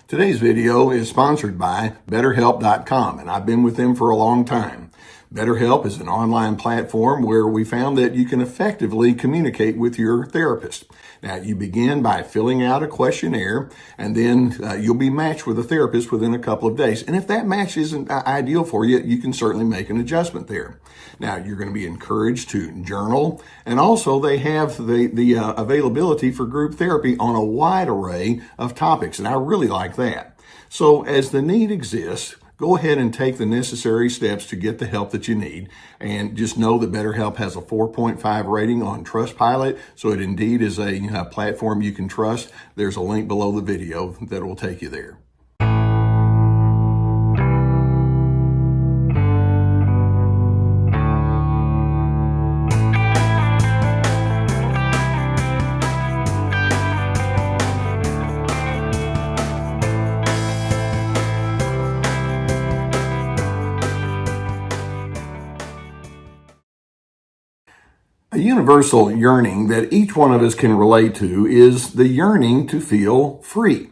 Today's video is sponsored by BetterHelp.com, and I've been with them for a long time. BetterHelp is an online platform where we found that you can effectively communicate with your therapist. Now, you begin by filling out a questionnaire, and then you'll be matched with a therapist within a couple of days. And if that match isn't ideal for you, you can certainly make an adjustment there. Now, you're going to be encouraged to journal, and also they have the availability for group therapy on a wide array of topics, and I really like that. So as the need exists, go ahead and take the necessary steps to get the help that you need. And just know that BetterHelp has a 4.5 rating on Trustpilot, so it indeed is a platform you can trust. There's a link below the video that will take you there. A universal yearning that each one of us can relate to is the yearning to feel free.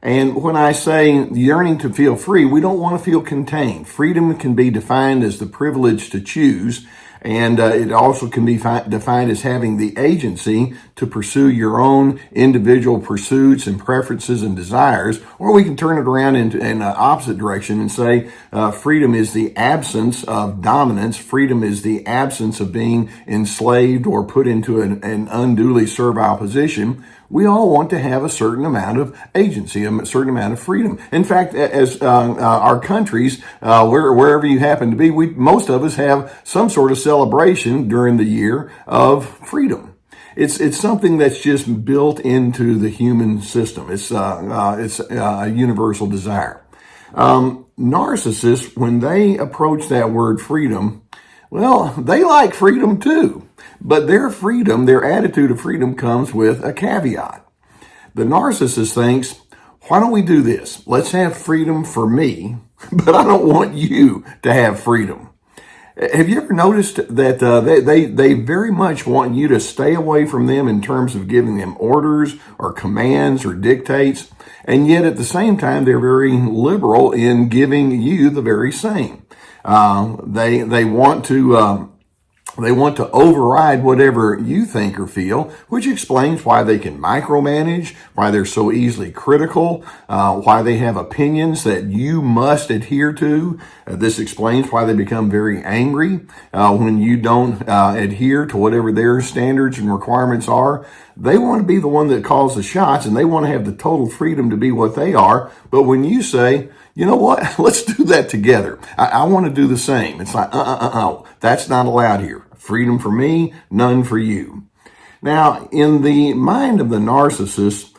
And when I say yearning to feel free, we don't want to feel contained. Freedom can be defined as the privilege to choose, and it also can be defined as having the agency to pursue your own individual pursuits and preferences and desires. Or we can turn it around in the opposite direction and say freedom is the absence of dominance. Freedom is the absence of being enslaved or put into an unduly servile position. We all want to have a certain amount of agency, a certain amount of freedom. In fact, as our countries, wherever you happen to be, most of us have some sort of celebration during the year of freedom. It's something that's just built into the human system. It's a universal desire. Narcissists, when they approach that word freedom, well, they like freedom too. But their freedom, their attitude of freedom comes with a caveat. The narcissist thinks, why don't we do this? Let's have freedom for me, but I don't want you to have freedom. Have you ever noticed that they very much want you to stay away from them in terms of giving them orders or commands or dictates, and yet at the same time, they're very liberal in giving you the very same. They want to override whatever you think or feel, which explains why they can micromanage, why they're so easily critical, why they have opinions that you must adhere to. This explains why they become very angry when you don't adhere to whatever their standards and requirements are. They want to be the one that calls the shots, and they want to have the total freedom to be what they are. But when you say, you know what, let's do that together, I want to do the same, it's like, that's not allowed here. Freedom for me, none for you. Now, in the mind of the narcissist,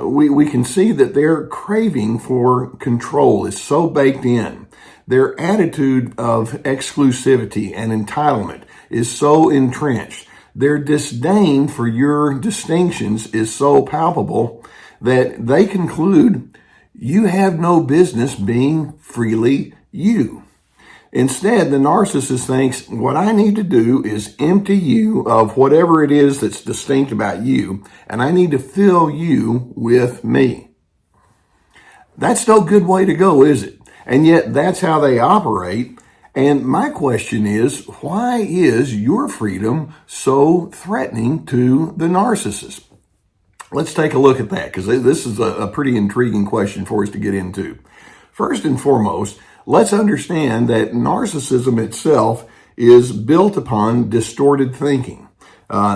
we can see that their craving for control is so baked in. Their attitude of exclusivity and entitlement is so entrenched. Their disdain for your distinctions is so palpable that they conclude you have no business being freely you. Instead, the narcissist thinks, what I need to do is empty you of whatever it is that's distinct about you, and I need to fill you with me. That's no good way to go, is it? And yet, that's how they operate. And my question is, why is your freedom so threatening to the narcissist? Let's take a look at that, because this is a pretty intriguing question for us to get into. First and foremost, let's understand that narcissism itself is built upon distorted thinking.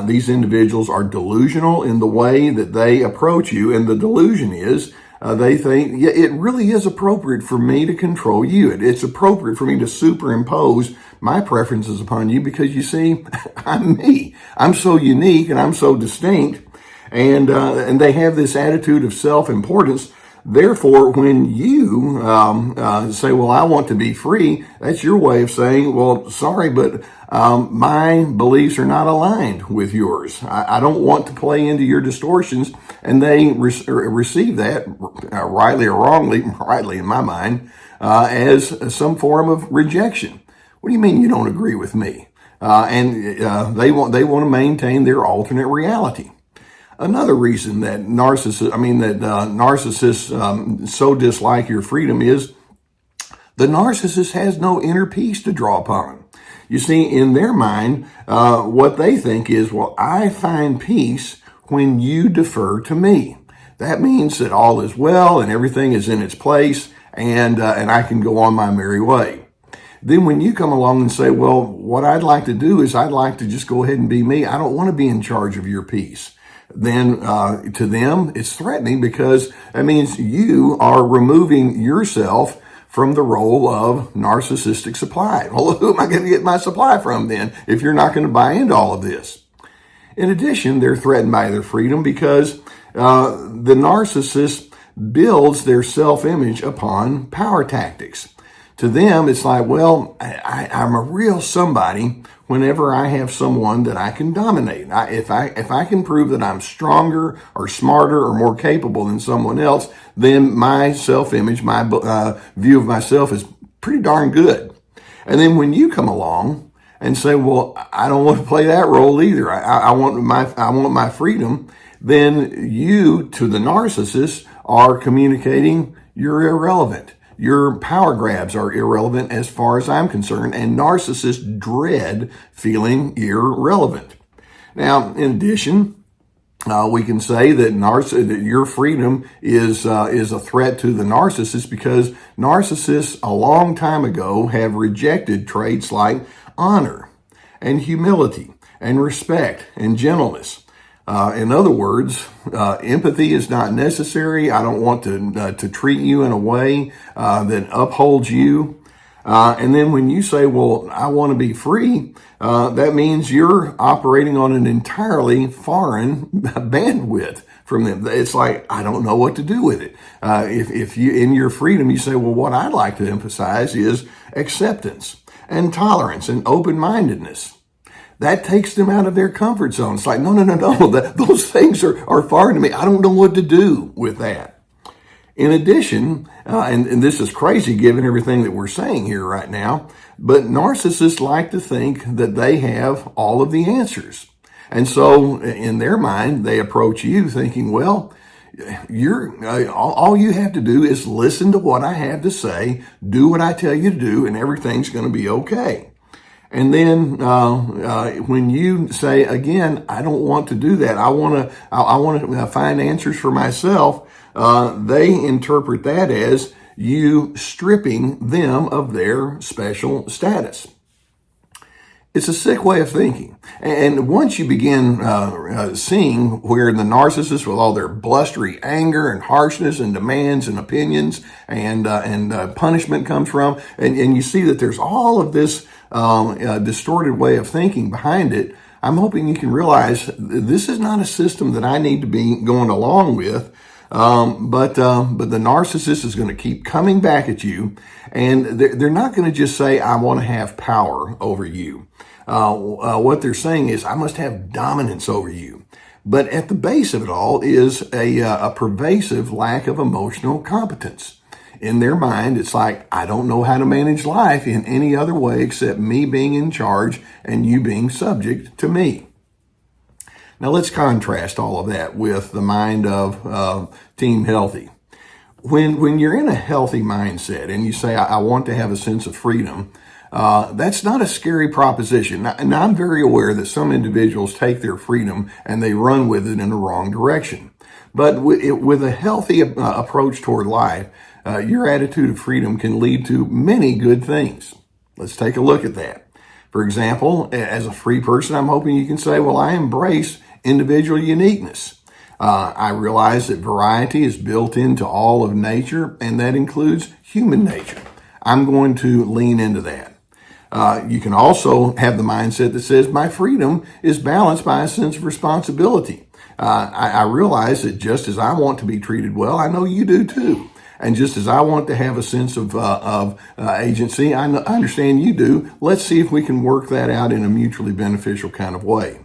These individuals are delusional in the way that they approach you, and the delusion is they think, yeah, it really is appropriate for me to control you. It's appropriate for me to superimpose my preferences upon you because, you see, I'm me. I'm so unique and I'm so distinct, and they have this attitude of self-importance. Therefore, when you say, well, I want to be free, that's your way of saying, well, sorry, but my beliefs are not aligned with yours. I don't want to play into your distortions. And they receive that, rightly or wrongly, rightly in my mind, as some form of rejection. What do you mean you don't agree with me? And they want to maintain their alternate reality. Another reason that narcissists so dislike your freedom is the narcissist has no inner peace to draw upon. You see, in their mind, what they think is, well, I find peace when you defer to me. That means that all is well and everything is in its place, and I can go on my merry way. Then when you come along and say, well, what I'd like to do is I'd like to just go ahead and be me. I don't want to be in charge of your peace. Then to them, it's threatening, because that means you are removing yourself from the role of narcissistic supply. Well, who am I going to get my supply from then if you're not going to buy into all of this? In addition, they're threatened by their freedom because the narcissist builds their self-image upon power tactics. To them, it's like, well, I'm a real somebody whenever I have someone that I can dominate. If I can prove that I'm stronger or smarter or more capable than someone else, then my self-image, my view of myself is pretty darn good. And then when you come along and say, well, I don't want to play that role either. I want my freedom. Then you, to the narcissist, are communicating you're irrelevant. Your power grabs are irrelevant as far as I'm concerned, and narcissists dread feeling irrelevant. Now, in addition, we can say that your freedom is a threat to the narcissist, because narcissists a long time ago have rejected traits like honor and humility and respect and gentleness. In other words, empathy is not necessary. I don't want to treat you in a way that upholds you. And then when you say, well, I want to be free, that means you're operating on an entirely foreign bandwidth from them. It's like, I don't know what to do with it. If you, in your freedom, you say, well, what I'd like to emphasize is acceptance and tolerance and open-mindedness. That takes them out of their comfort zone. It's like, no. Those things are foreign to me. I don't know what to do with that. In addition, and this is crazy given everything that we're saying here right now, but narcissists like to think that they have all of the answers. And so in their mind, they approach you thinking, well, all you have to do is listen to what I have to say, do what I tell you to do, and everything's going to be okay. And then when you say, again, I don't want to do that, I want to find answers for myself, they interpret that as you stripping them of their special status. It's a sick way of thinking. And once you begin seeing where the narcissist, with all their blustery anger and harshness and demands and opinions and punishment comes from, and you see that there's all of this distorted way of thinking behind it, I'm hoping you can realize this is not a system that I need to be going along with. But the narcissist is going to keep coming back at you, and they're not going to just say, I want to have power over you. What they're saying is, I must have dominance over you. But at the base of it all is a pervasive lack of emotional competence. In their mind, it's like, I don't know how to manage life in any other way except me being in charge and you being subject to me. Now let's contrast all of that with the mind of Team Healthy. When you're in a healthy mindset and you say, I want to have a sense of freedom, that's not a scary proposition. And I'm very aware that some individuals take their freedom and they run with it in the wrong direction. But with a healthy approach toward life, your attitude of freedom can lead to many good things. Let's take a look at that. For example, as a free person, I'm hoping you can say, well, I embrace individual uniqueness. I realize that variety is built into all of nature, and that includes human nature. I'm going to lean into that. You can also have the mindset that says my freedom is balanced by a sense of responsibility. I realize that just as I want to be treated well, I know you do too. And just as I want to have a sense of agency, I understand you do. Let's see if we can work that out in a mutually beneficial kind of way.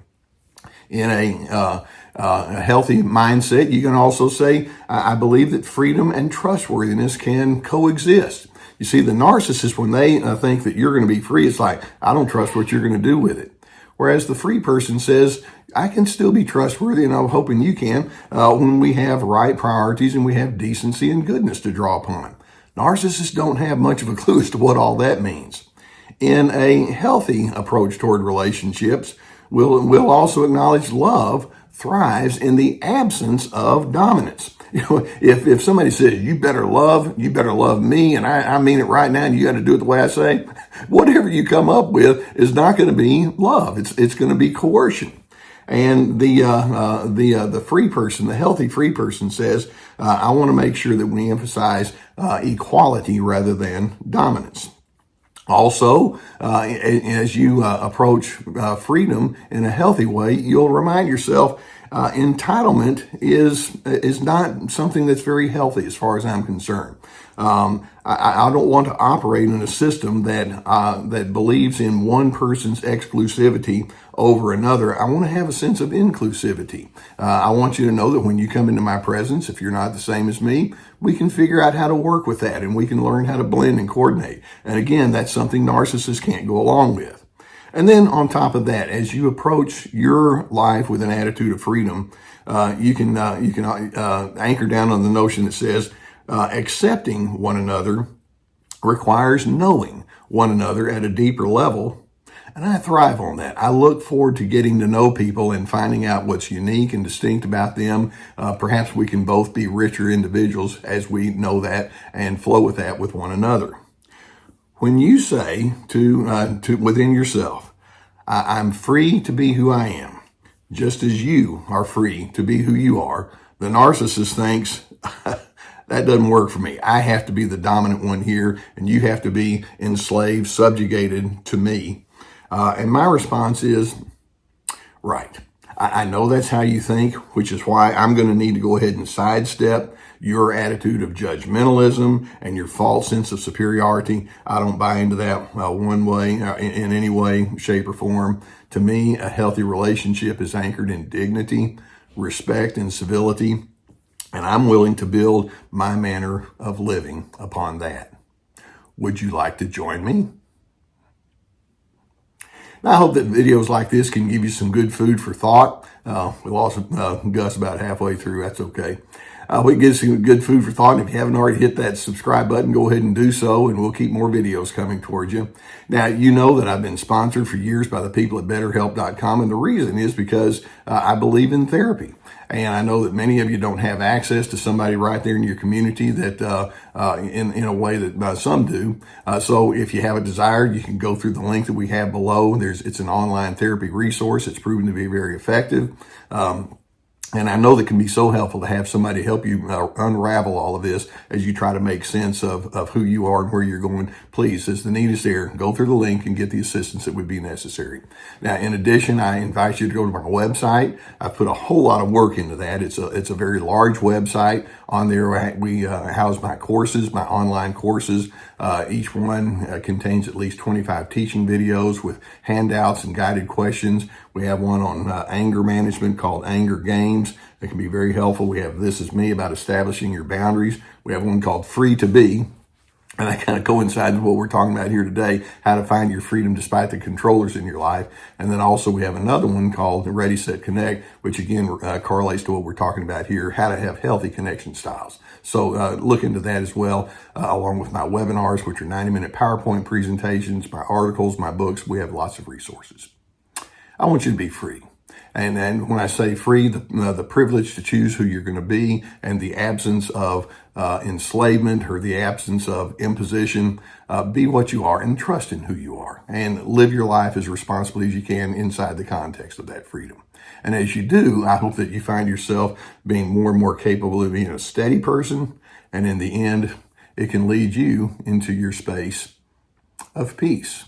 In a healthy mindset, you can also say, I believe that freedom and trustworthiness can coexist. You see, the narcissist, when they think that you're going to be free, it's like, I don't trust what you're going to do with it. Whereas the free person says, I can still be trustworthy, and I'm hoping you can, when we have right priorities and we have decency and goodness to draw upon. Narcissists don't have much of a clue as to what all that means. In a healthy approach toward relationships, we'll also acknowledge love thrives in the absence of dominance. If somebody says, you better love me, and I mean it right now, and you got to do it the way I say, whatever you come up with is not going to be love. It's going to be coercion. And the free person, the healthy free person says, I want to make sure that we emphasize equality rather than dominance. Also, as you approach freedom in a healthy way, you'll remind yourself entitlement is not something that's very healthy as far as I'm concerned. I don't want to operate in a system that believes in one person's exclusivity over another. I want to have a sense of inclusivity. I want you to know that when you come into my presence, if you're not the same as me, we can figure out how to work with that, and we can learn how to blend and coordinate. And again, that's something narcissists can't go along with. And then on top of that, as you approach your life with an attitude of freedom, you can anchor down on the notion that says accepting one another requires knowing one another at a deeper level. And I thrive on that. I look forward to getting to know people and finding out what's unique and distinct about them. Perhaps we can both be richer individuals as we know that and flow with that with one another. When you say to within yourself, I'm free to be who I am, just as you are free to be who you are, the narcissist thinks, that doesn't work for me. I have to be the dominant one here, and you have to be enslaved, subjugated to me. And my response is, right. I know that's how you think, which is why I'm going to need to go ahead and sidestep your attitude of judgmentalism and your false sense of superiority. I don't buy into that one way, in any way, shape, or form. To me, a healthy relationship is anchored in dignity, respect, and civility, and I'm willing to build my manner of living upon that. Would you like to join me? Now, I hope that videos like this can give you some good food for thought. We'll also Gus about halfway through. That's okay. We get some good food for thought. And if you haven't already hit that subscribe button, go ahead and do so, and we'll keep more videos coming towards you. Now, you know that I've been sponsored for years by the people at BetterHelp.com, and the reason is because I believe in therapy. And I know that many of you don't have access to somebody right there in your community that, in a way that some do. So if you have a desire, you can go through the link that we have below. It's an online therapy resource. It's proven to be very effective. And I know that can be so helpful to have somebody help you unravel all of this as you try to make sense of who you are and where you're going. Please, as the need is there, go through the link and get the assistance that would be necessary. Now, in addition, I invite you to go to my website. I've put a whole lot of work into that. It's a very large website. On there, we house my courses, my online courses. Each one contains at least 25 teaching videos with handouts and guided questions. We have one on anger management called Anger Games. That can be very helpful. We have This Is Me about establishing your boundaries. We have one called Free to Be. And that kind of coincides with what we're talking about here today, how to find your freedom despite the controllers in your life. And then also we have another one called Ready, Set, Connect, which again correlates to what we're talking about here, how to have healthy connection styles. So look into that as well, along with my webinars, which are 90-minute PowerPoint presentations, my articles, my books. We have lots of resources. I want you to be free. And then when I say free, the privilege to choose who you're going to be and the absence of enslavement or the absence of imposition, be what you are and trust in who you are and live your life as responsibly as you can inside the context of that freedom. And as you do, I hope that you find yourself being more and more capable of being a steady person. And in the end, it can lead you into your space of peace.